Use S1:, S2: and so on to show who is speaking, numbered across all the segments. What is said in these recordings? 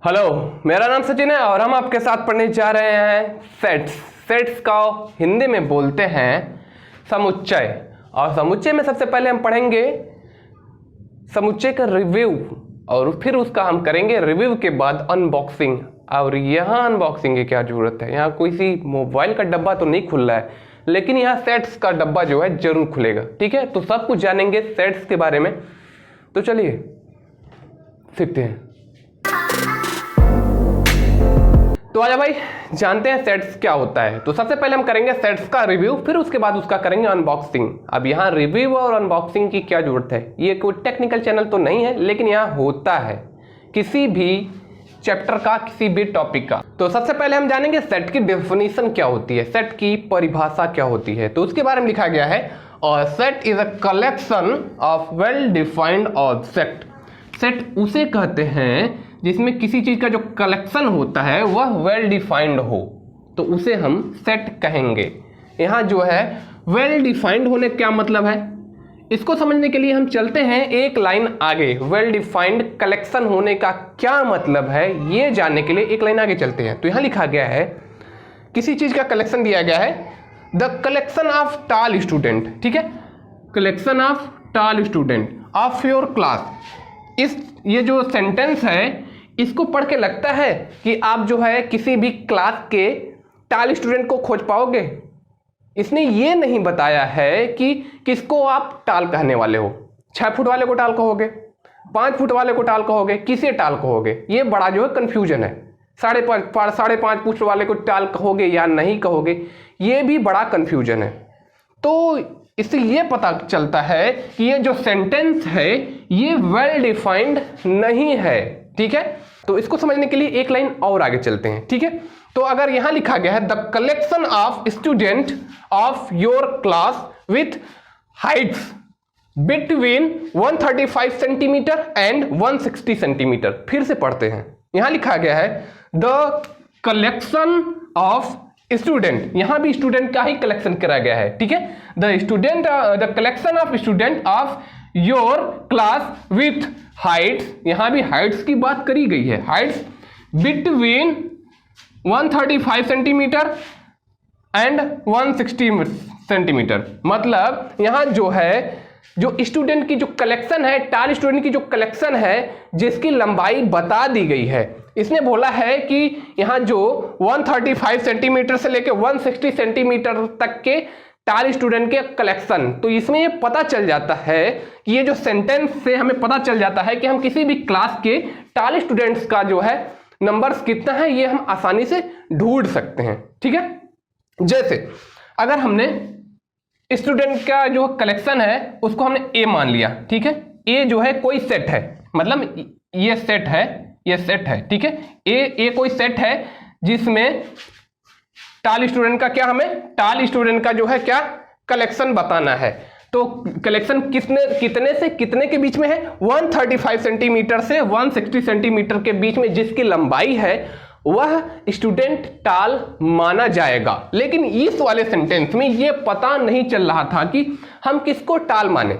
S1: Hello, मेरा नाम सचिन है और हम आपके साथ पढ़ने जा रहे हैं सेट्स। सेट्स का हिंदी में बोलते हैं समुच्चय। और समुच्चय में सबसे पहले हम पढ़ेंगे समुच्चय का रिव्यू और फिर उसका हम करेंगे रिव्यू के बाद अनबॉक्सिंग। और यहाँ अनबॉक्सिंग की क्या जरूरत है, यहाँ कोई सी मोबाइल का डब्बा तो नहीं खुल रहा है, लेकिन यहाँ सेट्स का डब्बा जो है जरूर खुलेगा। ठीक है, तो सब कुछ जानेंगे सेट्स के बारे में। तो चलिए सीखते हैं। तो आजा भाई, जानते हैं सेट्स क्या होता है। तो सबसे पहले हम करेंगे सेट्स का रिव्यू, फिर उसके बाद उसका करेंगे अनबॉक्सिंग। अब यहाँ रिव्यू और अनबॉक्सिंग की क्या जरूरत है, ये कोई टेक्निकल चैनल तो नहीं है, लेकिन यहाँ होता है किसी भी चैप्टर का, किसी भी टॉपिक का। तो सबसे पहले हम जानेंगे सेट की डेफिनेशन क्या होती है, सेट की परिभाषा क्या होती है। तो उसके बारे में लिखा गया है, और set is a collection of well defined object. Set उसे कहते हैं जिसमें किसी चीज का जो कलेक्शन होता है वह वेल डिफाइंड हो, तो उसे हम सेट कहेंगे। यहाँ जो है वेल डिफाइंड होने क्या मतलब है, इसको समझने के लिए हम चलते हैं एक लाइन आगे। वेल डिफाइंड कलेक्शन होने का क्या मतलब है, ये जानने के लिए एक लाइन आगे चलते हैं। तो यहाँ लिखा गया है, किसी चीज का कलेक्शन दिया गया है, the collection of tall student. ठीक है, collection of tall student of your class. ये जो सेंटेंस है, इसको पढ़ के लगता है कि आप जो है किसी भी क्लास के टॉल स्टूडेंट को खोज पाओगे। इसने ये नहीं बताया है कि किसको आप टॉल कहने वाले हो। 6 फुट वाले को टॉल कहोगे, 5 फुट वाले को टॉल कहोगे, किसे टॉल कहोगे, ये बड़ा जो है कंफ्यूजन है। 5.5 फुट वाले को टॉल कहोगे या नहीं कहोगे, ये भी बड़ा कंफ्यूजन है। तो इससे ये पता चलता है कि ये जो सेंटेंस है ये वेल डिफाइंड नहीं है। ठीक है, तो इसको समझने के लिए एक लाइन और आगे चलते हैं। ठीक है, तो अगर यहां लिखा गया है the collection of student of your class with Heights between 135 centimetre and 160 centimetre. फिर से पढ़ते हैं, यहां लिखा गया है द कलेक्शन ऑफ स्टूडेंट, यहां भी स्टूडेंट का ही कलेक्शन करा गया है। ठीक है, the collection of student of your class with Heights, यहां भी हाइट्स की बात करी गई है, Heights between 135 centimetre and 160 centimetre. मतलब यहां जो है जो स्टूडेंट की जो कलेक्शन है, टॉल स्टूडेंट की जो कलेक्शन है, जिसकी लंबाई बता दी गई है। इसने बोला है कि यहाँ जो 135 सेंटीमीटर से लेकर 160 सेंटीमीटर तक के टॉल स्टूडेंट के कलेक्शन। तो इसमें ये पता चल जाता है कि ये जो सेंटेंस से हमें पता चल जाता है कि हम किसी भी क्लास के टॉल स्टूडेंट्स का जो है नंबर्स कितना है, ये हम आसानी से ढूंढ सकते हैं। ठीक है, जैसे अगर हमने स्टूडेंट का जो कलेक्शन है उसको हमने ए मान लिया। ठीक है, ए जो है कोई सेट है, मतलब ये सेट है, ये सेट है। ठीक है, ए कोई सेट है जिसमें टॉल स्टूडेंट का क्या, हमें टॉल स्टूडेंट का जो है क्या कलेक्शन बताना है। तो कलेक्शन कितने से कितने के बीच में है, 135 सेंटीमीटर से 160 सेंटीमीटर के बीच में जिसकी लंबाई है वह स्टूडेंट टॉल माना जाएगा। लेकिन इस वाले सेंटेंस में यह पता नहीं चल रहा था कि हम किसको टॉल माने,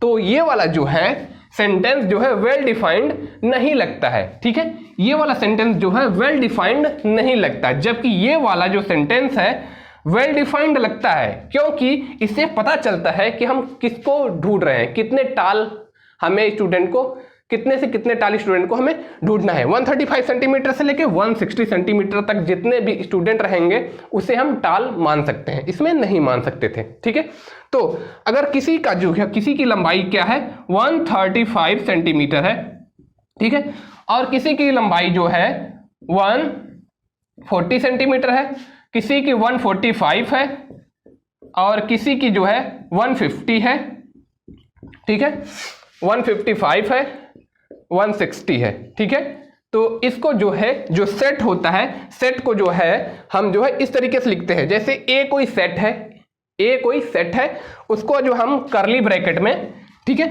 S1: तो ये वाला जो है सेंटेंस जो है वेल डिफाइंड नहीं लगता है। ठीक है, ये वाला सेंटेंस जो है वेल डिफाइंड नहीं लगता, जबकि ये वाला जो सेंटेंस है वेल डिफाइंड लगता है, क्योंकि इससे पता चलता है कि हम किसको ढूंढ रहे हैं, कितने टॉल हमें स्टूडेंट को, कितने से कितने टॉल स्टूडेंट को हमें ढूंढना है। 135 सेंटीमीटर से लेकर 160 सेंटीमीटर तक जितने भी स्टूडेंट रहेंगे उसे हम टॉल मान सकते हैं, इसमें नहीं मान सकते थे। ठीक है, तो अगर किसी का जो है, किसी की लंबाई क्या है 135 सेंटीमीटर है। ठीक है, और किसी की लंबाई जो है 140 सेंटीमीटर है, किसी की 145 है, और किसी की जो है 150 है। ठीक है, 155 है, 160 है। ठीक है, तो इसको जो है जो सेट होता है, सेट को जो है हम जो है इस तरीके से लिखते हैं, जैसे ए कोई सेट है, ए कोई सेट है, उसको जो हम करली ब्रैकेट में, ठीक है,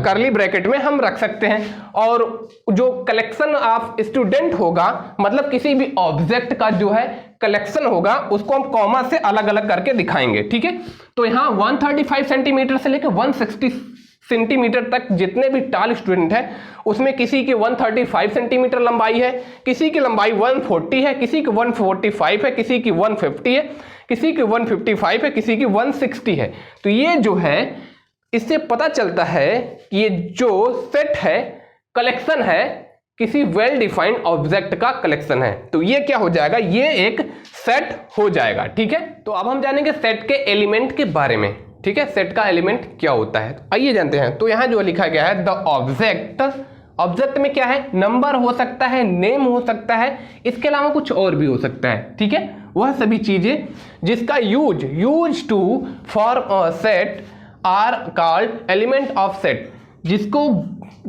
S1: करली ब्रैकेट में हम रख सकते हैं। और जो कलेक्शन ऑफ स्टूडेंट होगा, मतलब किसी भी ऑब्जेक्ट का जो है कलेक्शन होगा, उसको हम कॉमा से अलग अलग करके दिखाएंगे। ठीक है, तो यहाँ 135 सेंटीमीटर से लेकर 160 सेंटीमीटर तक जितने भी टॉल स्टूडेंट है उसमें किसी की 135 सेंटीमीटर लंबाई है, किसी की लंबाई 140 है, किसी की 145 है, किसी की 150 है, किसी की 155 है, किसी की 160 है। तो ये जो है इससे पता चलता है कि ये जो सेट है कलेक्शन है किसी वेल डिफाइंड ऑब्जेक्ट का कलेक्शन है। तो ये क्या हो जाएगा, ये एक सेट हो जाएगा। ठीक है, तो अब हम जानेंगे सेट के एलिमेंट के बारे में। ठीक है, सेट का एलिमेंट क्या होता है आइए जानते हैं। तो यहां जो लिखा गया है द ऑब्जेक्ट, ऑब्जेक्ट में क्या है, नंबर हो सकता है, नेम हो सकता है, इसके अलावा कुछ और भी हो सकता है। ठीक है, वह सभी चीजें जिसका use to form a set are called element of set.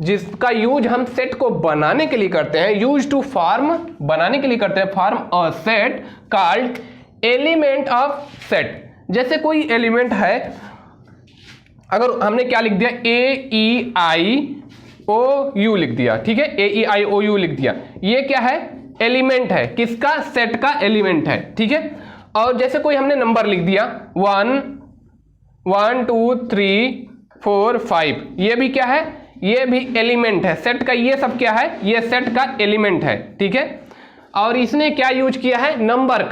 S1: जिसका यूज हम सेट को बनाने के लिए करते हैं, यूज टू फॉर्म बनाने के लिए करते हैं, form a set called element of set. जैसे कोई एलिमेंट है, अगर हमने क्या लिख दिया, AEIOU लिख दिया। ठीक है, AEIOU लिख दिया, ये क्या है, एलिमेंट है, किसका, सेट का एलिमेंट है। ठीक है, और जैसे कोई हमने नंबर लिख दिया 1 2 3 4 5, ये भी क्या है, ये भी एलिमेंट है सेट का। ये सब क्या है, ये सेट का एलिमेंट है। ठीक है, और इसने क्या यूज किया है, नंबर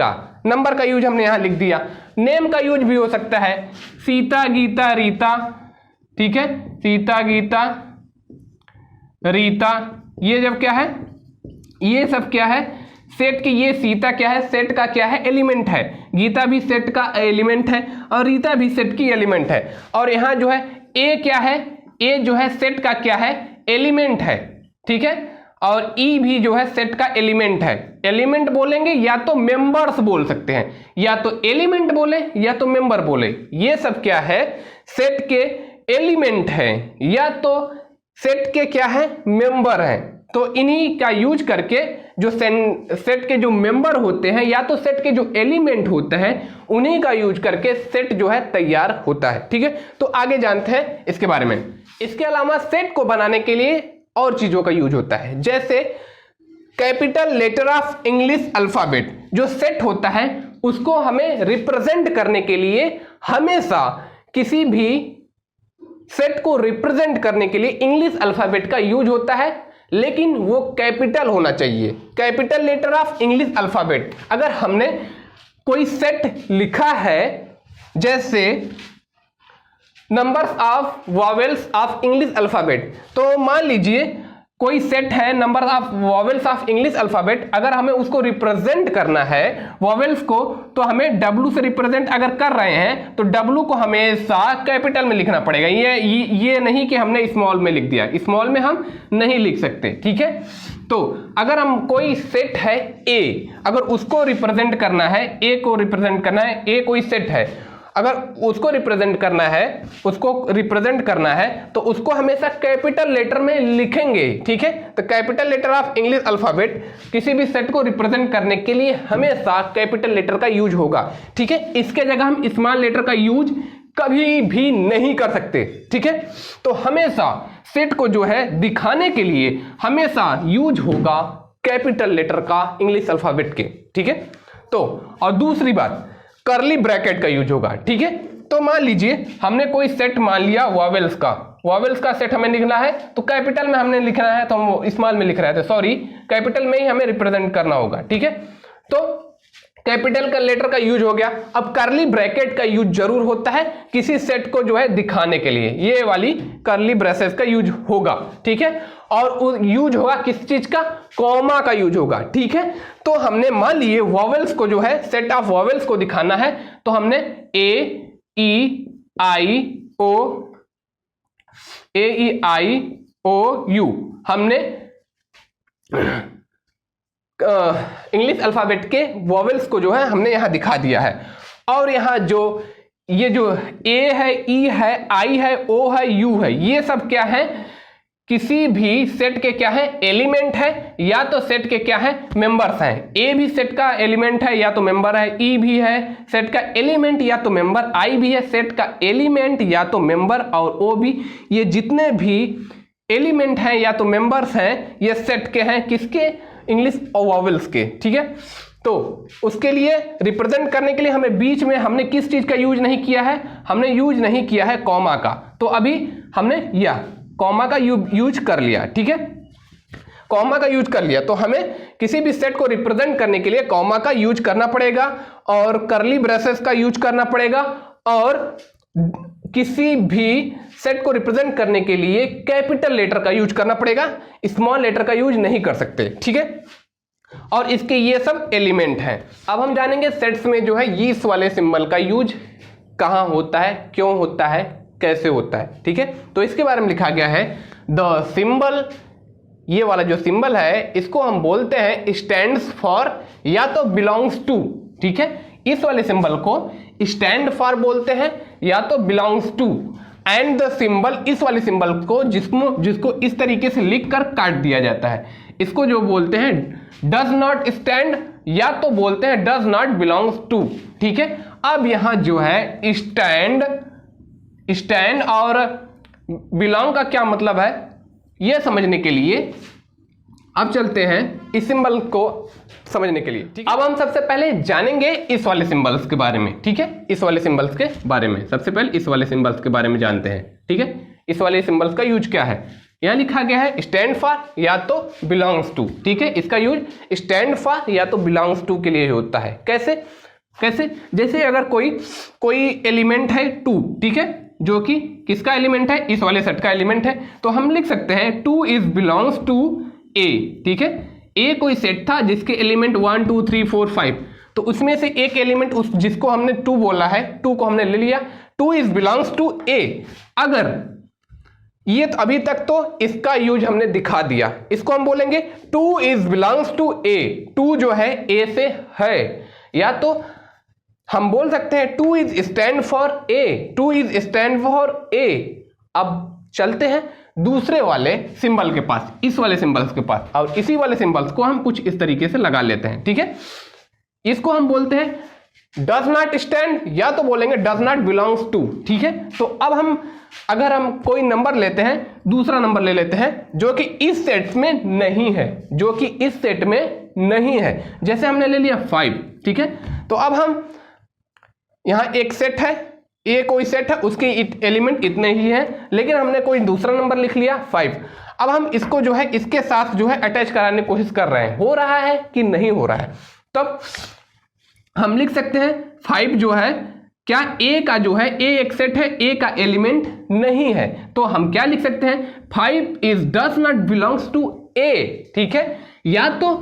S1: का यूज हमने यहां लिख दिया। नेम का यूज भी हो सकता है, सीता गीता रीता। ठीक है, सीता गीता रीता, ये जब क्या है, ये सब क्या है, सेट की, ये सीता क्या है, सेट का क्या है, एलिमेंट है। गीता भी सेट का एलिमेंट है और रीता भी सेट की एलिमेंट है। और यहां जो है ए क्या है, ए जो है सेट का क्या है, एलिमेंट है। ठीक है, और ई भी जो है सेट का एलिमेंट है। एलिमेंट बोलेंगे या तो मेंबर्स बोल सकते हैं, या तो एलिमेंट बोले या तो मेंबर बोले, ये सब क्या है, सेट के एलिमेंट है या तो सेट के क्या है, मेंबर है। तो इन्हीं का यूज करके जो सेट के जो मेंबर होते हैं या तो सेट के जो एलिमेंट होते हैं उन्हीं का यूज करके सेट जो है तैयार होता है। ठीक है, तो आगे जानते हैं इसके बारे में। इसके अलावा सेट को बनाने के लिए और चीजों का यूज होता है, जैसे capital letter of English alphabet. जो सेट होता है उसको हमें रिप्रेजेंट करने के लिए हमेशा किसी भी सेट को रिप्रेजेंट करने के लिए इंग्लिश अल्फाबेट का यूज होता है, लेकिन वो कैपिटल होना चाहिए, capital letter of English alphabet. अगर हमने कोई सेट लिखा है, जैसे numbers of vowels of English alphabet, तो मान लीजिए कोई सेट है number of vowels of English alphabet, अगर हमें उसको रिप्रेजेंट करना है वॉवेल्स को, तो हमें W से रिप्रेजेंट अगर कर रहे हैं तो W को हमेशा कैपिटल में लिखना पड़ेगा। ये नहीं कि हमने स्मॉल में लिख दिया, स्मॉल में हम नहीं लिख सकते। ठीक है, तो अगर हम कोई सेट है A, अगर उसको रिप्रेजेंट करना है, A को रिप्रेजेंट करना है, A कोई सेट है, अगर उसको रिप्रेजेंट करना है तो उसको हमेशा कैपिटल लेटर में लिखेंगे। ठीक है, तो capital letter of English alphabet किसी भी सेट को रिप्रेजेंट करने के लिए हमेशा कैपिटल लेटर का यूज होगा। ठीक है, इसके जगह हम स्मॉल लेटर का यूज कभी भी नहीं कर सकते। ठीक है, तो हमेशा सेट को जो है दिखाने के लिए हमेशा यूज होगा कैपिटल लेटर का इंग्लिश अल्फाबेट के। ठीक है, तो और दूसरी बात, कर्ली ब्रैकेट का यूज होगा। ठीक है, तो मान लीजिए हमने कोई सेट मान लिया वॉवेल्स का सेट हमें लिखना है, तो कैपिटल में हमने लिखना है तो हम स्मॉल में लिख रहे थे, सॉरी कैपिटल में ही हमें रिप्रेजेंट करना होगा। ठीक है, तो कैपिटल का लेटर का यूज हो गया। अब कर्ली ब्रैकेट का यूज जरूर होता है किसी सेट को जो है दिखाने के लिए, ये वाली कर्ली ब्रेसेस का यूज होगा। ठीक है, और यूज होगा किस चीज का, कॉमा का यूज होगा। ठीक है, तो हमने मान लिए वॉवेल्स को जो है, सेट ऑफ वॉवेल्स को दिखाना है, तो हमने AEIOU हमने इंग्लिश अल्फाबेट के वॉवेल्स को जो है हमने यहां दिखा दिया है। और यहां जो ये जो A है, E है, I है, O है, U है, ये सब क्या है, किसी भी सेट के क्या है, एलिमेंट है या तो सेट के क्या है, मेंबर्स हैं। A भी सेट का एलिमेंट है या तो मेंबर है, E भी है सेट का एलिमेंट या तो मेंबर, I भी है सेट का एलिमेंट या तो मेंबर, और O भी। ये जितने भी एलिमेंट हैं या तो मेंबर्स हैं, ये सेट के हैं, किसके, इंग्लिश वॉवेल्स के। ठीक है, तो उसके लिए रिप्रेजेंट करने के लिए हमें बीच में हमने किस चीज का यूज नहीं किया है, हमने यूज नहीं किया है कॉमा का। तो अभी हमने यह कॉमा का यूज कर लिया, ठीक है, कॉमा का यूज कर लिया। तो हमें किसी भी सेट को रिप्रेजेंट करने के लिए कॉमा का यूज करना पड़ेगा और कर्ली ब्रेसेस का यूज करना पड़ेगा, और किसी भी सेट को रिप्रेजेंट करने के लिए कैपिटल लेटर का यूज करना पड़ेगा, स्मॉल लेटर का यूज नहीं कर सकते, ठीक है। और इसके ये सब एलिमेंट हैं। अब हम जानेंगे सेट्स में जो है इस वाले सिंबल का यूज कहां होता है, क्यों होता है, कैसे होता है, ठीक है। तो इसके बारे में लिखा गया है द सिंबल, ये वाला जो सिंबल है इसको हम बोलते हैं स्टैंड्स फॉर या तो बिलोंग्स टू, ठीक है। इस वाले सिंबल को स्टैंड फॉर बोलते हैं या तो belongs to. And the symbol, इस वाले सिंबल को जिसको इस तरीके से लिखकर काट दिया जाता है, इसको जो बोलते हैं डज नॉट स्टैंड या तो बोलते हैं डज नॉट बिलोंग्स टू, ठीक है। अब यहां जो है स्टैंड और बिलोंग का क्या मतलब है यह समझने के लिए अब चलते हैं इस सिंबल को समझने के लिए, ठीक है। अब हम सबसे पहले जानेंगे इस वाले सिंबल्स के बारे में, ठीक है। इस वाले सिंबल्स के बारे में सबसे पहले इस वाले सिंबल्स के बारे में जानते हैं, ठीक है। इस वाले सिंबल्स का यूज क्या है, यहां लिखा गया है स्टैंड फॉर या तो बिलोंग्स टू, ठीक है। इसका यूज स्टैंड फॉर या तो बिलोंग्स टू के लिए होता है। कैसे कैसे जैसे अगर कोई एलिमेंट है 2, ठीक है, जो कि किसका एलिमेंट है, इस वाले सेट का एलिमेंट है, तो हम लिख सकते हैं 2 इज बिलोंग्स टू ए, ठीक है। ए कोई सेट था जिसके एलिमेंट 1 2 3 4 5, तो उसमें से एक एलिमेंट उस जिसको हमने 2 बोला है, 2 को हमने ले लिया, 2 इज बिलोंग्स टू ए। अगर ये तो अभी तक तो इसका यूज हमने दिखा दिया, इसको हम बोलेंगे 2 इज बिलोंग्स टू ए। 2 जो है ए से है, या तो हम बोल सकते हैं 2 is stand for A, 2 is stand for ए। अब चलते हैं दूसरे वाले सिंबल के पास, इस वाले सिंबल्स के पास, और इसी वाले सिंबल्स को हम कुछ इस तरीके से लगा लेते हैं, ठीक है। इसको हम बोलते हैं डज नॉट स्टैंड या तो बोलेंगे डज नॉट बिलोंग्स टू, ठीक है। तो अब अगर हम कोई नंबर लेते हैं, दूसरा नंबर ले लेते हैं जो कि इस सेट में नहीं है, जो कि इस सेट में नहीं है, जैसे हमने ले लिया 5, ठीक है। तो अब हम यहां एक सेट है, ये कोई सेट है, उसके एलिमेंट इतने ही हैं, लेकिन हमने कोई दूसरा नंबर लिख लिया 5। अब हम इसको जो है इसके साथ जो है अटैच कराने की कोशिश कर रहे हैं, हो रहा है कि नहीं हो रहा है। तब हम लिख सकते हैं 5 जो है क्या ए का जो है, ए एक सेट है, ए का एलिमेंट नहीं है, तो हम क्या लिख सकते हैं 5 is does not belongs to A, ठीक है। या तो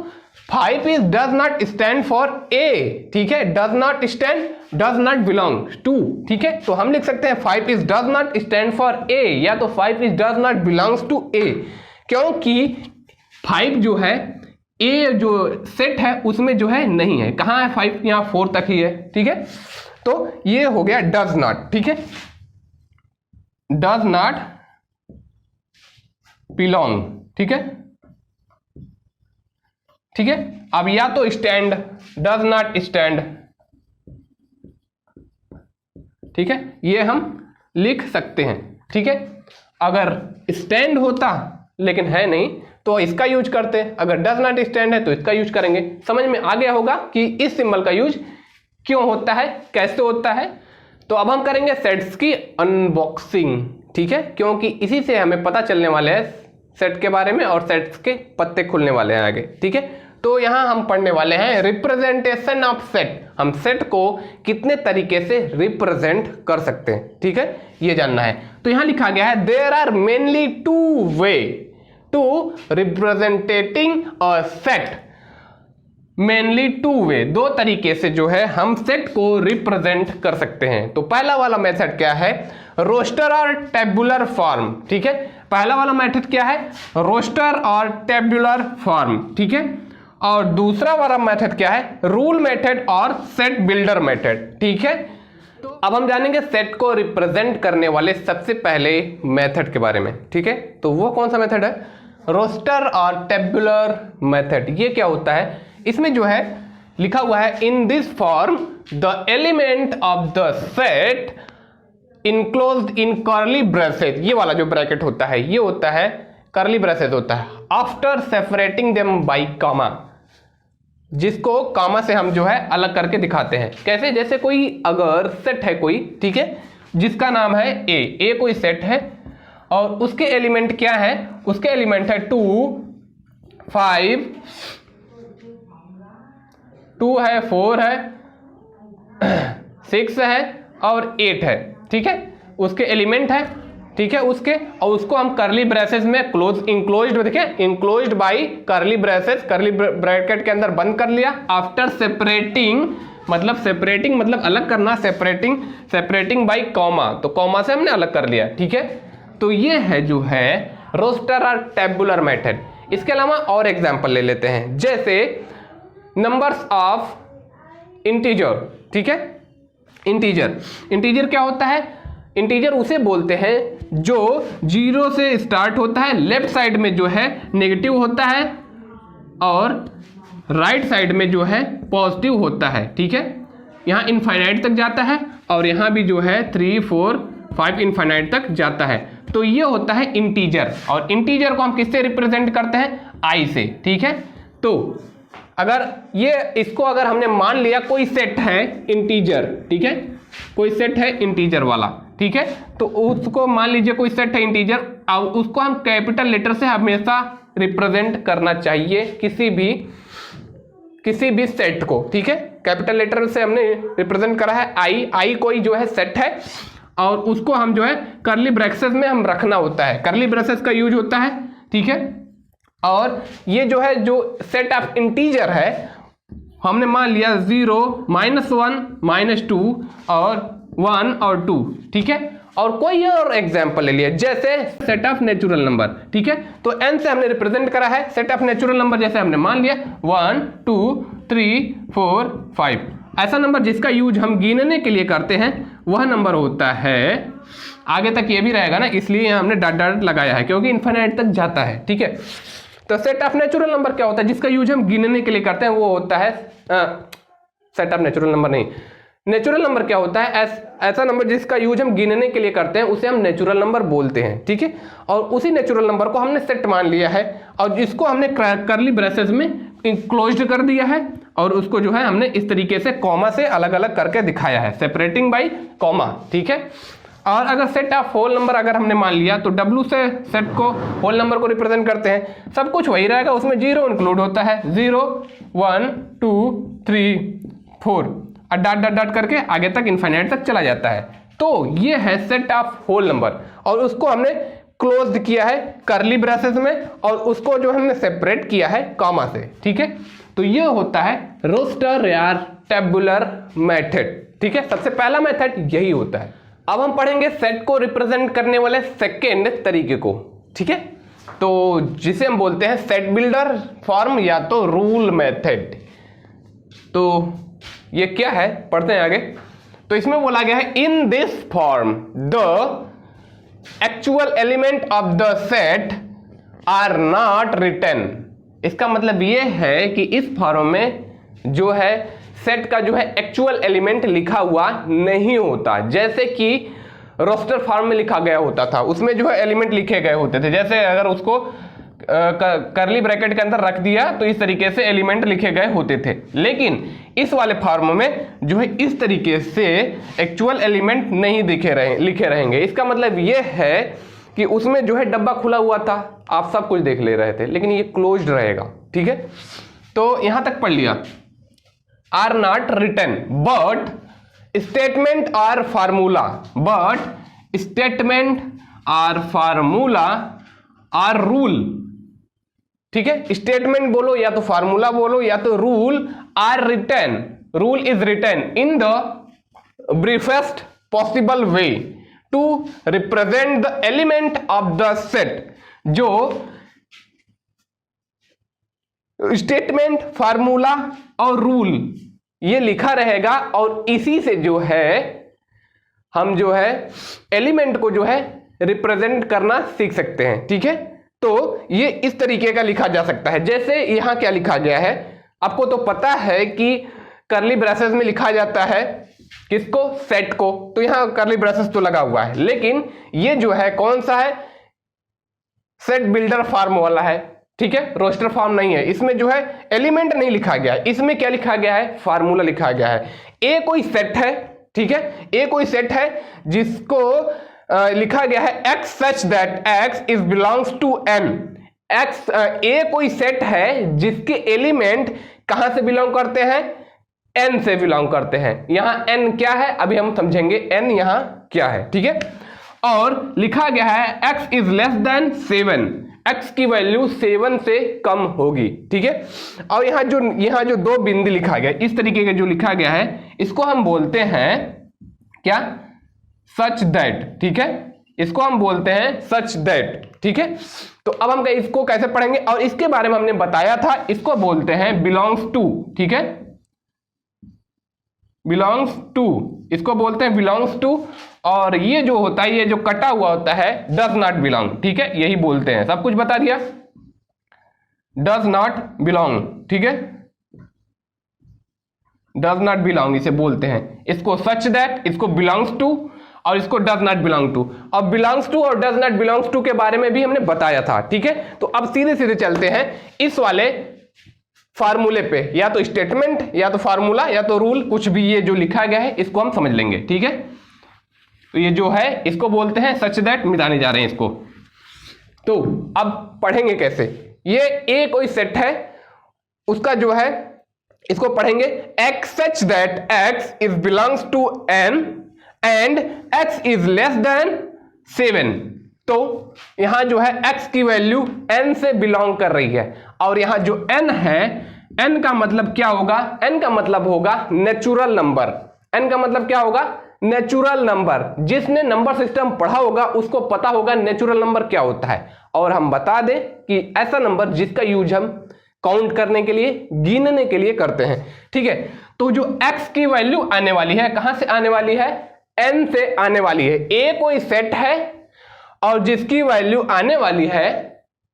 S1: 5 is does not stand for A, ठीक है, does not stand does not belong to, ठीक है। तो हम लिख सकते हैं 5 is does not stand for A या तो 5 is does not belongs to A, क्योंकि 5 जो है ए जो सेट है उसमें जो है नहीं है। कहां है 5, यहां 4 तक ही है, ठीक है। तो ये हो गया डज नॉट, ठीक है, डज नॉट बिलोंग, ठीक है, ठीक है। अब या तो स्टैंड, डज नॉट स्टैंड, ठीक है, ये हम लिख सकते हैं, ठीक है। अगर स्टैंड होता लेकिन है नहीं तो इसका यूज करते, अगर डज नॉट स्टैंड है तो इसका यूज करेंगे। समझ में आ गया होगा कि इस सिंबल का यूज क्यों होता है, कैसे होता है। तो अब हम करेंगे सेट्स की अनबॉक्सिंग, ठीक है, क्योंकि इसी से हमें पता चलने वाले हैं सेट के बारे में और सेट्स के पत्ते खुलने वाले हैं आगे, ठीक है। तो यहां हम पढ़ने वाले हैं रिप्रेजेंटेशन ऑफ सेट, हम सेट को कितने तरीके से रिप्रेजेंट कर सकते हैं, ठीक है, ये जानना है। तो यहां लिखा गया है there are mainly 2 way to representing a set, mainly 2 way, 2 तरीके से जो है हम सेट को रिप्रेजेंट कर सकते हैं। तो पहला वाला मेथड क्या है, रोस्टर और टेबुलर फॉर्म, ठीक है। पहला वाला मेथड क्या है, रोस्टर और टेबुलर फॉर्म, ठीक है। और दूसरा वाला मेथड क्या है, रूल मेथड और सेट बिल्डर मेथड, ठीक है। तो अब हम जानेंगे सेट को रिप्रेजेंट करने वाले सबसे पहले मेथड के बारे में, ठीक है। तो वो कौन सा मेथड है, रोस्टर और टेबुलर मेथड। ये क्या होता है, इसमें जो है लिखा हुआ है in this form the element of the set enclosed in curly braces, ये वाला जो ब्रैकेट होता है ये होता है कर्ली ब्रेसेस होता है, after separating them by comma, जिसको कॉमा से हम जो है अलग करके दिखाते हैं। कैसे? जैसे कोई अगर सेट है कोई, ठीक है, जिसका नाम है ए कोई सेट है और उसके एलिमेंट क्या है? उसके एलिमेंट है 2 5 2 है, 4 है, 6 है और 8 है, ठीक है, उसके एलिमेंट है, ठीक है, उसके, और उसको हम करली ब्रेसेस में क्लोज इंक्लोज्ड, देखिए इंक्लोज्ड बाई करली ब्रेसेस, करली ब्रैकेट के अंदर बंद कर लिया। आफ्टर सेपरेटिंग मतलब अलग करना, सेपरेटिंग बाई कॉमा, तो कॉमा से हमने अलग कर लिया, ठीक है। तो ये है जो है रोस्टर और टेबुलर मेथड। इसके अलावा और एग्जांपल ले लेते हैं, जैसे नंबर्स ऑफ इंटीजर, ठीक है। इंटीजर क्या होता है? इंटीजर उसे बोलते हैं जो 0 से स्टार्ट होता है, लेफ्ट साइड में जो है नेगेटिव होता है और राइट साइड में जो है पॉजिटिव होता है, ठीक है। यहाँ इनफाइनाइट तक जाता है और यहाँ भी जो है 3 4 5 इनफाइनाइट तक जाता है। तो ये होता है इंटीजर, और इंटीजर को हम किससे रिप्रेजेंट करते हैं? आई से, ठीक है। तो अगर इसको अगर हमने मान लिया कोई सेट है इंटीजर, ठीक है, कोई सेट है इंटीजर वाला, ठीक है, तो उसको मान लीजिए कोई सेट है इंटीजर, और उसको हम कैपिटल लेटर से हमेशा रिप्रेजेंट करना चाहिए किसी भी सेट को, ठीक है। कैपिटल लेटर से हमने रिप्रेजेंट करा है आई कोई जो है सेट है और उसको हम जो है करली ब्रैकेट्स में हम रखना होता है, करली ब्रैकेट्स का यूज होता है, ठीक है। और ये जो है जो सेट ऑफ इंटीजर है हमने मान लिया 0 -1 -2 और 1 और 2, ठीक है। और कोई और एग्जांपल ले लिया, जैसे सेट ऑफ नेचुरल नंबर, ठीक है। तो n से हमने रिप्रेजेंट करा है सेट ऑफ नेचुरल नंबर, जैसे हमने मान लिया 1 2 3 4 5। ऐसा नंबर जिसका यूज हम गिनने के लिए करते हैं वह नंबर होता है, आगे तक ये भी रहेगा ना, इसलिए हमने डॉट लगाया है क्योंकि इनफाइनाइट तक जाता है, ठीक है। तो सेट ऑफ नेचुरल नंबर क्या होता है? जिसका यूज हम गिनने के लिए करते हैं वो होता है सेट ऑफ नेचुरल नंबर नहीं, नेचुरल नंबर क्या होता है? ऐसा नंबर जिसका यूज हम गिनने के लिए करते हैं उसे हम नेचुरल नंबर बोलते हैं, ठीक है। और उसी नेचुरल नंबर को हमने सेट मान लिया है और जिसको हमने करली ब्रेसेस में इंक्लोज्ड कर दिया है और उसको जो है हमने इस तरीके से कॉमा से अलग अलग करके दिखाया है, सेपरेटिंग बाई कॉमा, ठीक है। और अगर सेट ऑफ होल नंबर अगर हमने मान लिया तो W से सेट को होल नंबर को रिप्रेजेंट करते हैं, सब कुछ वही रहेगा, उसमें 0 इंक्लूड होता है, 0 1 2 3 4 और डॉट करके आगे तक इनफाइनाइट तक चला जाता है। तो ये है सेट ऑफ होल नंबर और उसको हमने क्लोज्ड किया है करली ब्रेसेस में और उसको जो हमने सेपरेट किया है कॉमा से, ठीक है। तो ये होता है रोस्टर या टेबुलर मेथड, ठीक है। सबसे पहला मेथड यही होता है। अब हम पढ़ेंगे सेट को रिप्रेजेंट करने वाले सेकेंड तरीके को, ठीक है। तो जिसे हम बोलते हैं सेट बिल्डर फॉर्म या तो रूल मेथड। तो ये क्या है, पढ़ते हैं आगे। तो इसमें बोला गया है in this form the actual element of the set are not written. इसका मतलब ये है कि इस फॉर्म में जो है सेट का जो है एक्चुअल एलिमेंट लिखा हुआ नहीं होता, जैसे कि रोस्टर फॉर्म में लिखा गया होता था, उसमें जो है एलिमेंट लिखे गए होते थे। जैसे अगर उसको करली ब्रैकेट के अंदर रख दिया तो इस तरीके से एलिमेंट लिखे गए होते थे, लेकिन इस वाले फॉर्म में जो है इस तरीके से एक्चुअल एलिमेंट नहीं लिखे रहेंगे। इसका मतलब ये है कि उसमें जो है डब्बा खुला हुआ था, आप सब कुछ देख ले रहे थे, लेकिन ये क्लोज्ड रहेगा, ठीक है। तो यहां तक पढ़ लिया, are not written but statement or formula or rule, ठीक है। स्टेटमेंट बोलो या तो फार्मूला बोलो या तो rule are written, rule is written in the briefest possible way to represent the element of the set. जो स्टेटमेंट, फार्मूला और रूल ये लिखा रहेगा और इसी से जो है हम जो है एलिमेंट को जो है रिप्रेजेंट करना सीख सकते हैं, ठीक है। तो ये इस तरीके का लिखा जा सकता है, जैसे यहां क्या लिखा गया है, आपको तो पता है कि करली ब्रेसेस में लिखा जाता है किसको, सेट को, तो यहां करली ब्रेसेस तो लगा हुआ है, लेकिन ये जो है कौन सा है, सेट बिल्डर फॉर्म वाला है, ठीक है, रोस्टर फॉर्म नहीं है, इसमें जो है एलिमेंट नहीं लिखा गया है, इसमें क्या लिखा गया है, फार्मूला लिखा गया है। ए कोई सेट है, ठीक है, ए कोई सेट है जिसको लिखा गया है x such that x is belongs to n। x ए कोई सेट है जिसके एलिमेंट कहां से बिलोंग करते हैं, n से बिलोंग करते हैं। यहां n क्या है अभी हम समझेंगे, n यहां क्या है, ठीक है। और लिखा गया है x is less then 7, x की वैल्यू 7 से कम होगी, ठीक है। और यहां जो दो बिंदु लिखा गया, इस तरीके का जो लिखा गया है, इसको हम बोलते हैं क्या, सच दैट, ठीक है, इसको हम बोलते हैं सच दैट, ठीक है। तो अब हम इसको कैसे पढ़ेंगे, और इसके बारे में हमने बताया था, इसको बोलते हैं बिलोंग्स टू, ठीक है, बिलोंग्स टू, इसको बोलते हैं बिलोंग्स टू। और ये जो होता है, ये जो कटा हुआ होता है, डज नॉट बिलोंग, ठीक है, यही बोलते हैं, सब कुछ बता दिया, डज नॉट बिलोंग, ठीक है, डज नॉट बिलोंग इसे बोलते हैं, इसको सच दैट, इसको बिलोंग्स टू, और इसको डज नॉट बिलोंग टू। अब बिलोंग्स टू और डज नॉट बिलोंग्स टू के बारे में भी हमने बताया था, ठीक है। तो अब सीधे सीधे चलते हैं इस वाले फार्मूले पे, या तो स्टेटमेंट, या तो फार्मूला, या तो रूल, कुछ भी ये जो लिखा गया है इसको हम समझ लेंगे, ठीक है। तो ये जो है इसको बोलते हैं सच दैट, मिटाने जा रहे हैं इसको। तो अब पढ़ेंगे कैसे, ये ए कोई सेट है, उसका जो है इसको पढ़ेंगे x such that x is belongs to n and x is less than 7। तो यहां जो है x की वैल्यू n से बिलोंग कर रही है, और यहां जो n है, n का मतलब क्या होगा, n का मतलब होगा नेचुरल नंबर। n का मतलब क्या होगा, नेचुरल नंबर। जिसने नंबर सिस्टम पढ़ा होगा उसको पता होगा नेचुरल नंबर क्या होता है। और हम बता दें कि ऐसा नंबर जिसका यूज हम काउंट करने के लिए, गिनने के लिए करते हैं, ठीक है। तो जो x की वैल्यू आने वाली है, कहां से आने वाली है, n से आने वाली है। a कोई सेट है और जिसकी वैल्यू आने वाली है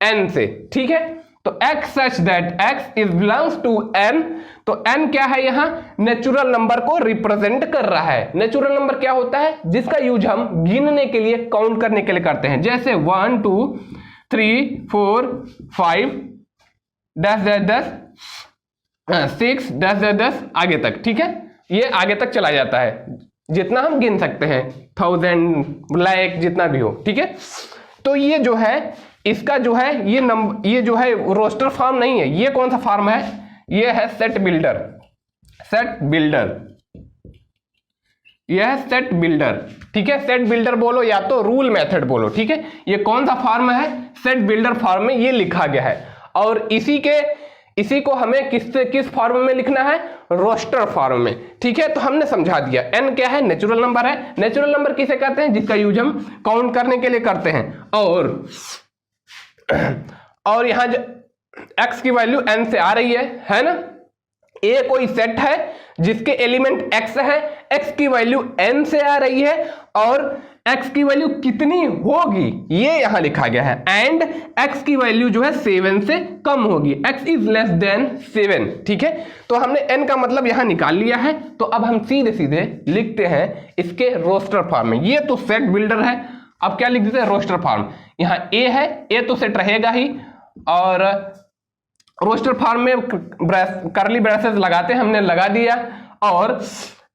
S1: n से, ठीक है। तो x such that x is belongs to n, तो n क्या है, यहां नेचुरल नंबर को रिप्रेजेंट कर रहा है। नेचुरल नंबर क्या होता है, जिसका यूज हम गिनने के लिए, काउंट करने के लिए करते हैं, जैसे 1 2 3 4 5 10 10 6 10 10 आगे तक, ठीक है। ये आगे तक चला जाता है, जितना हम गिन सकते हैं, 1000 लाख जितना भी हो, ठीक है। तो ये जो है, इसका जो है ये नंबर, ये जो है रोस्टर फॉर्म नहीं है, ये कौन सा फॉर्म है, ये है सेट बिल्डर। सेट बिल्डर, यह है सेट बिल्डर, ठीक है। सेट बिल्डर बोलो या तो रूल मेथड बोलो, ठीक है। ये कौन सा फॉर्म है, सेट बिल्डर फॉर्म में ये लिखा गया है। और इसी को हमें किस फॉर्म में लिखना है, रोस्टर फॉर्म में, ठीक है। तो हमने समझा दिया, n क्या है, नेचुरल नंबर है। नेचुरल नंबर किसे कहते हैं, जिसका यूज हम काउंट करने के लिए करते हैं। और यहां जो x की वैल्यू n से आ रही है ना। a कोई सेट है जिसके एलिमेंट x है, x की वैल्यू n से आ रही है, और x की वैल्यू कितनी होगी ये यहां लिखा गया है, एंड x की वैल्यू जो है 7 से कम होगी, x इज लेस देन 7, ठीक है। तो हमने n का मतलब यहां निकाल लिया है। तो अब हम सीधे सीधे लिखते हैं इसके रोस्टर फॉर्म में। ये तो सेट बिल्डर है, अब क्या लिख देते हैं, रोस्टर फॉर्म। यहां a है, a तो सेट रहेगा ही, और रोस्टर फॉर्म में करली ब्रेसेस लगाते हैं, हमने लगा दिया। और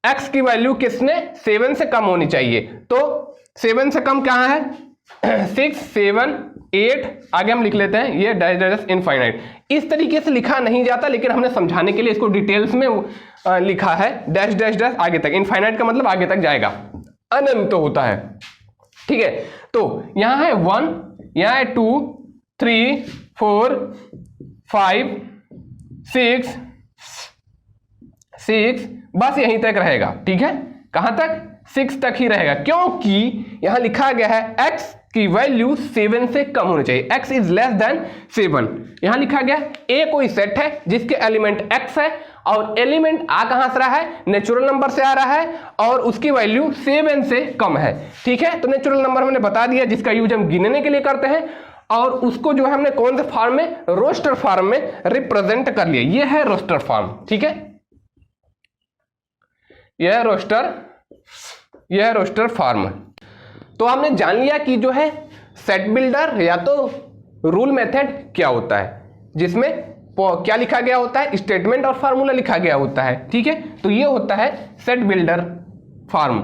S1: x की वैल्यू किसने, 7 से कम होनी चाहिए। तो 7 से कम कहां है, 6 7 8, आगे हम लिख लेते हैं ये डैश डैश इनफाइनाइट। इस तरीके से लिखा नहीं जाता, लेकिन हमने समझाने के लिए इसको डिटेल्स में लिखा है, डैश डैश डैश आगे तक। इनफाइनाइट का मतलब आगे तक जाएगा, अनंत होता है, ठीक है। तो यहां है 1, यहां है 2 3 4 5 6 बस यहीं तक रहेगा, ठीक है। कहां तक, 6 तक ही रहेगा, क्योंकि यहां लिखा गया है x की वैल्यू 7 से कम होनी चाहिए, x इज लेस देन 7। यहां लिखा गया a कोई सेट है जिसके एलिमेंट x है, और एलिमेंट आ कहां से रहा है, नेचुरल नंबर से आ रहा है, और उसकी वैल्यू 7 से कम है, ठीक है। तो नेचुरल नंबर हमने बता दिया, जिसका यूज हम गिनने के लिए करते हैं, और उसको जो है हमने कौन से फॉर्म में, रोस्टर फॉर्म में रिप्रेजेंट कर लिया। ये है रोस्टर फॉर्म, ठीक है। यह है रोस्टर फॉर्म। तो हमने जान लिया कि जो है सेट बिल्डर या तो रूल मेथड क्या होता है, जिसमें क्या लिखा गया होता है, स्टेटमेंट और फार्मूला लिखा गया होता है। ठीक है, तो ये होता है सेट बिल्डर फॉर्म,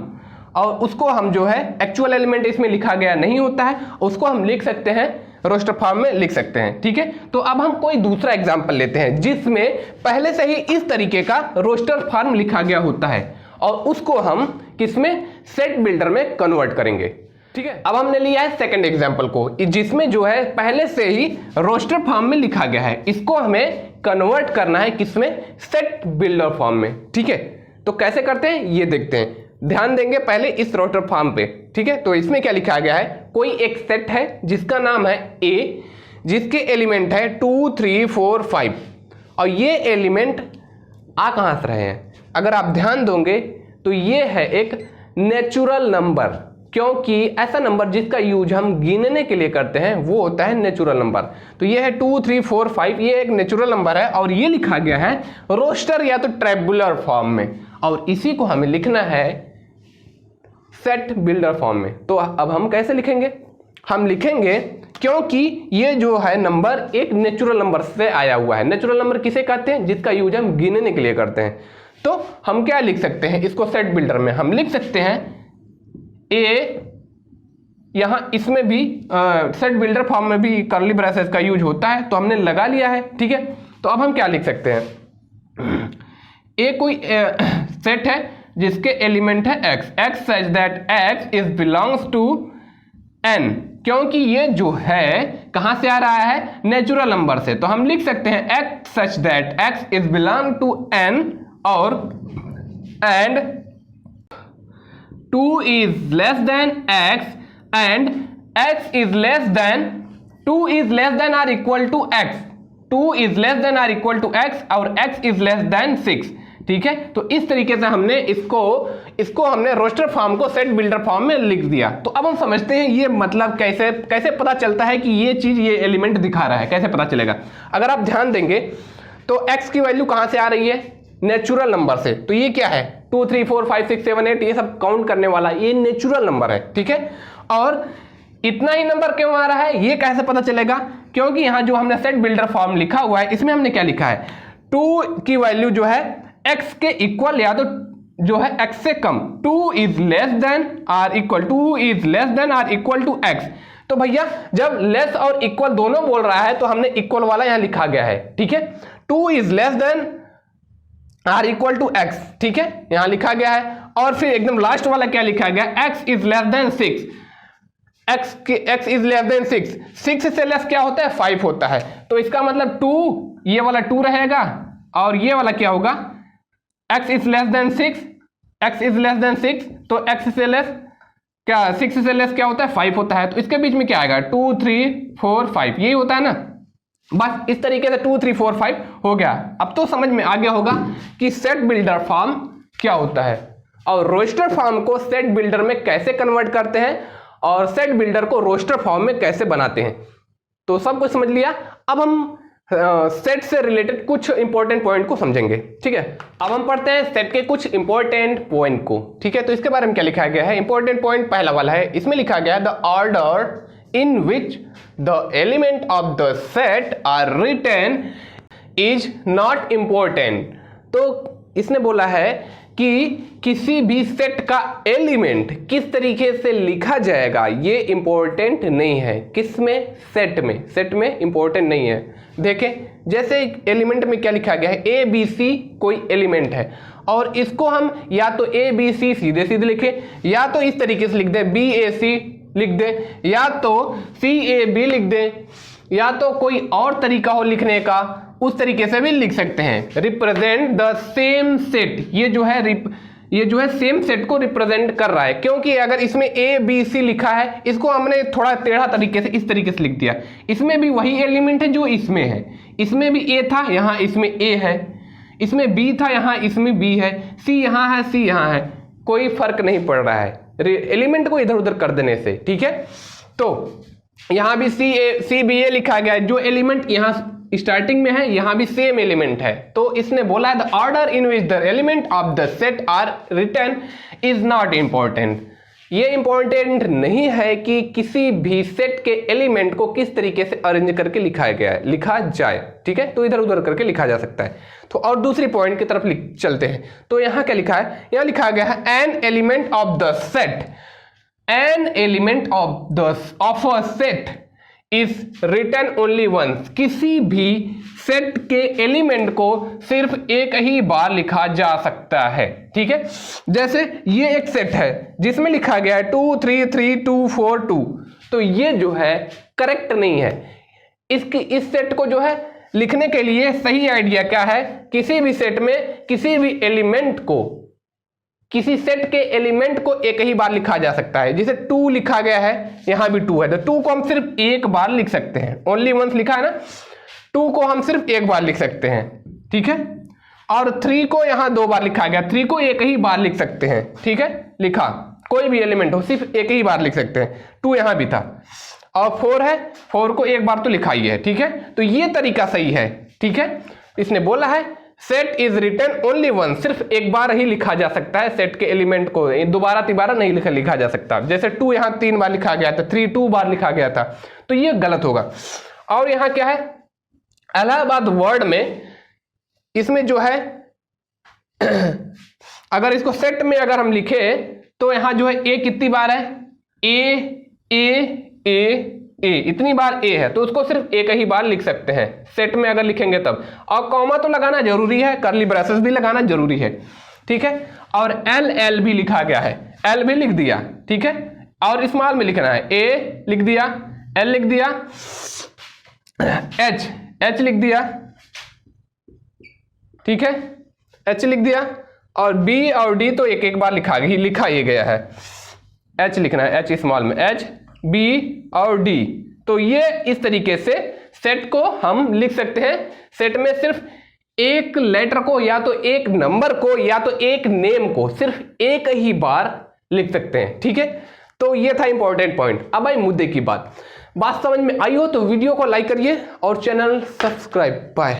S1: और उसको हम जो है एक्चुअल एलिमेंट इसमें लिखा गया नहीं होता है, उसको हम लिख सकते हैं रोस्टर फॉर्म में लिख सकते हैं। ठीक है, तो अब हम कोई दूसरा एग्जांपल लेते हैं जिसमें पहले से ही इस तरीके का रोस्टर फॉर्म लिखा गया होता है, और उसको हम किसमें, सेट बिल्डर में कन्वर्ट करेंगे। ठीक है, अब हमने लिया है सेकंड एग्जांपल को, जिसमें जो है पहले से ही रोस्टर फॉर्म में लिखा गया है, इसको हमें कन्वर्ट करना है किसमें, सेट बिल्डर फॉर्म में। ठीक है, तो कैसे करते हैं ये देखते हैं, ध्यान देंगे पहले इस रोस्टर फॉर्म पे। ठीक है, तो इसमें क्या लिखा गया है, कोई एक सेट है जिसका नाम है ए, जिसके एलिमेंट है 2 3 4 5, और ये एलिमेंट आ कहां से रहे हैं, अगर आप ध्यान दोगे तो ये है एक नेचुरल नंबर, क्योंकि ऐसा नंबर जिसका यूज हम गिनने के लिए करते हैं वो होता है नेचुरल नंबर। तो ये है 2 3 4 5, ये एक नेचुरल नंबर है, और ये लिखा गया है रोस्टर या तो ट्रेबुलर फॉर्म में, और इसी को हमें लिखना है सेट बिल्डर फॉर्म में। तो अब हम कैसे लिखेंगे, हम लिखेंगे, क्योंकि ये जो है नंबर एक नेचुरल नंबर से आया हुआ है। नेचुरल नंबर किसे कहते हैं, जिसका यूज हम गिनने के लिए करते हैं। तो हम क्या लिख सकते हैं इसको सेट बिल्डर में, हम लिख सकते हैं ए, यहां इसमें भी सेट बिल्डर फॉर्म में भी कर्ली ब्रेसेस का यूज होता है, तो हमने लगा लिया है। ठीक है, तो अब हम क्या लिख सकते हैं, ए कोई सेट है जिसके एलिमेंट है x, x such that x is belongs to n, क्योंकि ये जो है कहां से आ रहा है, नेचुरल नंबर से, तो हम लिख सकते हैं x such that x is belong to n, और and 2 is less than x, and x is less than 2 is less than or equal to x, 2 is less than or equal to x, और x is less than 6। ठीक है, तो इस तरीके से हमने इसको हमने रोस्टर फॉर्म को सेट बिल्डर फॉर्म में लिख दिया। तो अब हम समझते हैं ये मतलब कैसे पता चलता है कि ये चीज ये एलिमेंट दिखा रहा है, कैसे पता चलेगा। अगर आप ध्यान देंगे तो x की वैल्यू कहां से आ रही है, नेचुरल नंबर से, तो ये क्या है 2 3 4 5 6 7 8, ये सब काउंट करने वाला ये नेचुरल नंबर है। ठीक है, और इतना ही नंबर क्यों आ रहा है ये कैसे पता चलेगा, क्योंकि यहां जो हमने सेट बिल्डर फॉर्म लिखा हुआ है इसमें हमने क्या लिखा है, 2 की वैल्यू जो है x के इक्वल या तो जो है x से कम, 2 is less than or equal, 2 is less than or equal to x। तो भैया जब लेस और इक्वल दोनों बोल रहा है तो हमने इक्वल वाला यहां लिखा गया है। ठीक है, 2 is less than or equal to x, ठीक है, यहां लिखा गया है, और फिर एकदम लास्ट वाला क्या लिखा गया, x is less than 6, x is less than 6, 6 से लेस क्या होता है 5 होता है, तो इसका मतलब 2, ये वाला 2 रहेगा, और ये वाला क्या होगा, x is less than 6, x is less than 6, तो x से लेस क्या, 6 से लेस क्या होता है 5 होता है, तो इसके बीच में क्या आएगा 2 3 4 5, यही होता है ना। बस इस तरीके से 2 3 4 5 हो गया। अब तो समझ में आ गया होगा कि सेट बिल्डर फॉर्म क्या होता है, और रोस्टर फॉर्म को सेट बिल्डर में कैसे कन्वर्ट करते हैं, और सेट बिल्डर को रोस्टर फॉर्म में कैसे बनाते हैं। तो सब कुछ समझ लिया। अब हम सेट से रिलेटेड कुछ इंपॉर्टेंट पॉइंट को समझेंगे। ठीक है, अब हम पढ़ते हैं सेट के कुछ इंपॉर्टेंट पॉइंट को। ठीक है, तो इसके बारे में क्या लिखा गया है, इंपॉर्टेंट पॉइंट पहला वाला है, इसमें लिखा गया है the order in which the element of the set are written is not important. तो इसने बोला है कि किसी भी सेट का एलिमेंट किस तरीके से लिखा जाएगा ये इंपॉर्टेंट नहीं है। किसमें, सेट में इंपॉर्टेंट नहीं है। देखें जैसे एलिमेंट में क्या लिखा गया है, ए बी सी कोई एलिमेंट है, और इसको हम या तो ए बी सी सीधे सीधे लिखें, या तो इस तरीके से लिख दें बी ए सी लिख दें, या तो सी ए बी लिख दें, या तो कोई और तरीका हो लिखने का, उस तरीके से भी लिख सकते हैं। रिप्रेजेंट द सेम सेट, ये जो है सेम सेट को रिप्रेजेंट कर रहा है, क्योंकि अगर इसमें ए बी सी लिखा है, इसको हमने थोड़ा टेढ़ा तरीके से इस तरीके से लिख दिया। इसमें भी वही एलिमेंट है जो इसमें है, इसमें भी ए था, यहां इसमें ए है, इसमें बी था, यहां इसमें बी है, सी यहां है, सी यहां है, कोई फर्क नहीं पड़ रहा है एलिमेंट को इधर उधर कर देने से। ठीक है, तो यहां भी सी बी ए लिखा गया है, जो एलिमेंट यहां स्टार्टिंग में है यहां भी सेम एलिमेंट है। तो इसने बोला है the order in which the element of the set are written is not important. ये इंपॉर्टेंट नहीं है कि किसी भी सेट के एलिमेंट को किस तरीके से अरेंज करके लिखा जाए, ठीक है, तो इधर उधर करके लिखा जा सकता है। तो और दूसरी पॉइंट की तरफ चलते हैं। तो यहां क्या लिखा है, यहां लिखा गया है an element of the set, an element of a set is written only once. किसी भी सेट के एलिमेंट को सिर्फ एक ही बार लिखा जा सकता है, ठीक है। जैसे ये एक सेट है जिसमें लिखा गया है 2 3 3 2 4 2, तो ये जो है करेक्ट नहीं है। इस सेट को जो है लिखने के लिए सही आइडिया क्या है, किसी भी सेट में किसी भी एलिमेंट को, किसी सेट के एलिमेंट को एक ही बार लिखा जा सकता है। जैसे 2 लिखा गया है, यहां भी 2 है, तो 2 को हम सिर्फ एक बार लिख सकते हैं, ओनली वंस लिखा है ना, 2 को हम सिर्फ एक बार लिख सकते हैं, ठीक है। और 3 को यहां 2 बार लिखा गया, 3 को एक ही बार लिख सकते हैं, ठीक है, लिखा कोई भी एलिमेंट हो सिर्फ एक ही बार लिख सकते हैं, 2 यहां भी था। और 4 है, 4 को एक बार तो लिखा ही है, ठीक है। तो ये तरीका सही है, ठीक है। इसने बोला है set is written only one, सिर्फ एक बार ही लिखा जा सकता है सेट के एलिमेंट को, दोबारा तिबारा नहीं लिखा जा सकता। जैसे 2 यहां 3 बार लिखा गया था, 3 2 बार लिखा गया था, तो ये गलत होगा। और यहां क्या है, इलाहाबाद वर्ड में इसमें जो है अगर इसको सेट में अगर हम लिखे तो यहां जो है ए कितनी बार है, ए इतनी बार ए है, तो उसको सिर्फ एक ही बार लिख सकते हैं सेट में अगर लिखेंगे तब। और कॉमा तो लगाना जरूरी है, करली ब्रेसेस भी लगाना जरूरी है, ठीक है। और एल भी लिखा गया है, एल भी लिख दिया, ठीक है। और स्मॉल में लिखना है, ए लिख दिया, एल लिख दिया, एच लिख दिया, ठीक है, एच लिख दिया। और बी और डी तो एक एक बार लिखा ही गया है, एच लिखना है, एच स्मॉल में, एच बी और डी। तो ये इस तरीके से सेट को हम लिख सकते हैं। सेट में सिर्फ एक लेटर को या तो एक नंबर को या तो एक नेम को सिर्फ एक ही बार लिख सकते हैं, ठीक है। तो ये था इंपॉर्टेंट पॉइंट। अब आई मुद्दे की बात समझ में आई हो तो वीडियो को लाइक करिए और चैनल सब्सक्राइब। बाय।